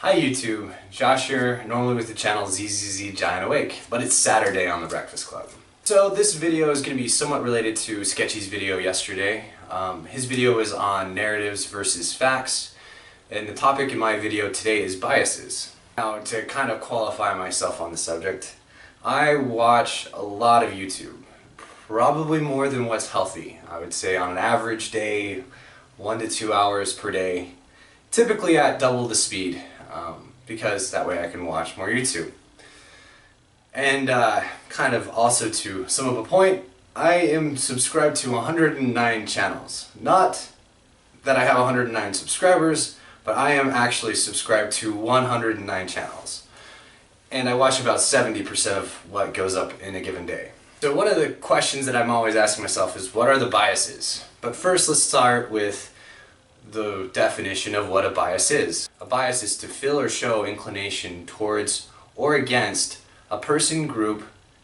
Hi YouTube, Josh here, normally with the channel zzzgiantawake, but it's Saturday on the Breakfast Club. So this video is going to be somewhat related to Sketchy's video yesterday. His video was on narratives versus facts, and the topic in my video today is biases. Now, to kind of qualify myself on the subject, I watch a lot of YouTube, probably more than what's healthy. I would say on an average day, 1 to 2 hours per day, typically at double the speed, because that way I can watch more YouTube. And kind of also to sum up a point, I am subscribed to 109 channels. Not that I have 109 subscribers, but I am actually subscribed to 109 channels. And I watch about 70% of what goes up in a given day. So one of the questions that I'm always asking myself is, what are the biases? But first let's start with the definition of what a bias is. A bias is to feel or show inclination towards or against a person, group,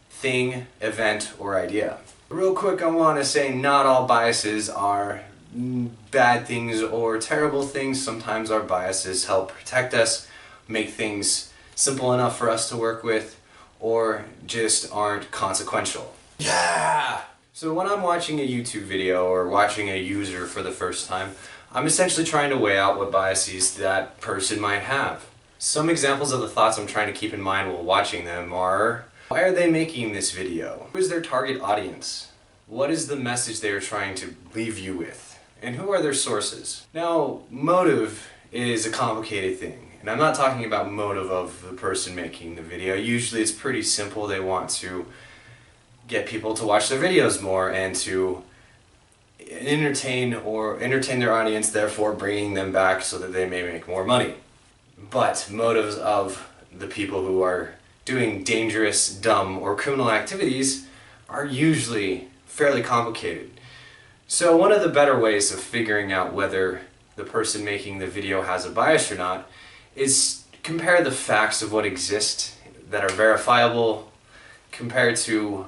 thing, event, or idea. Real quick, I want to say not all biases are bad things or terrible things. Sometimes our biases help protect us, make things simple enough for us to work with, or just aren't consequential. Yeah! So when I'm watching a YouTube video or watching a user for the first time, I'm essentially trying to weigh out what biases that person might have. Some examples of the thoughts I'm trying to keep in mind while watching them are, why are they making this video? Who is their target audience? What is the message they are trying to leave you with? And who are their sources? Now, motive is a complicated thing. And I'm not talking about motive of the person making the video. Usually it's pretty simple. They want to get people to watch their videos more and to entertain their audience, therefore bringing them back so that they may make more money. But motives of the people who are doing dangerous, dumb, or criminal activities are usually fairly complicated. So one of the better ways of figuring out whether the person making the video has a bias or not is compare the facts of what exist that are verifiable compared to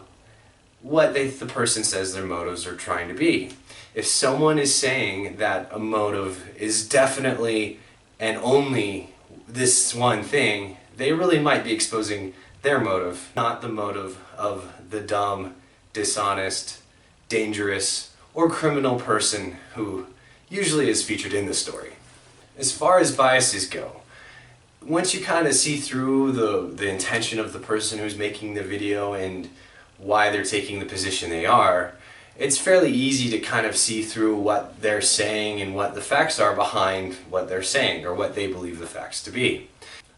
what the person says their motives are trying to be. If someone is saying that a motive is definitely and only this one thing, they really might be exposing their motive, not the motive of the dumb, dishonest, dangerous, or criminal person who usually is featured in the story. As far as biases go, once you kind of see through the intention of the person who's making the video and why they're taking the position they are, it's fairly easy to kind of see through what they're saying and what the facts are behind what they're saying or what they believe the facts to be.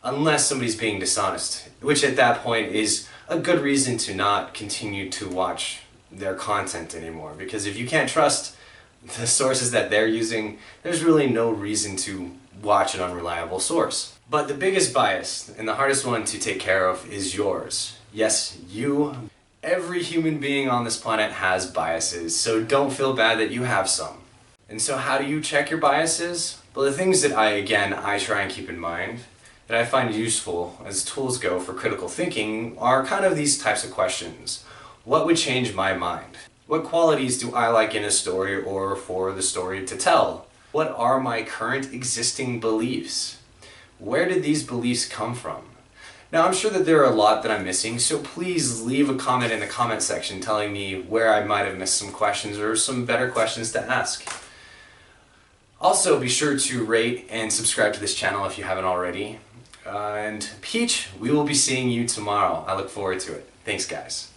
Unless somebody's being dishonest, which at that point is a good reason to not continue to watch their content anymore. Because if you can't trust the sources that they're using, there's really no reason to watch an unreliable source. But the biggest bias and the hardest one to take care of is yours. Yes, you. Every human being on this planet has biases, so don't feel bad that you have some. And so how do you check your biases? Well, the things that I try and keep in mind, that I find useful as tools go for critical thinking, are kind of these types of questions. What would change my mind? What qualities do I like in a story or for the story to tell? What are my current existing beliefs? Where did these beliefs come from? Now, I'm sure that there are a lot that I'm missing, so please leave a comment in the comment section telling me where I might have missed some questions or some better questions to ask. Also, be sure to rate and subscribe to this channel if you haven't already. And Peach, we will be seeing you tomorrow. I look forward to it. Thanks, guys.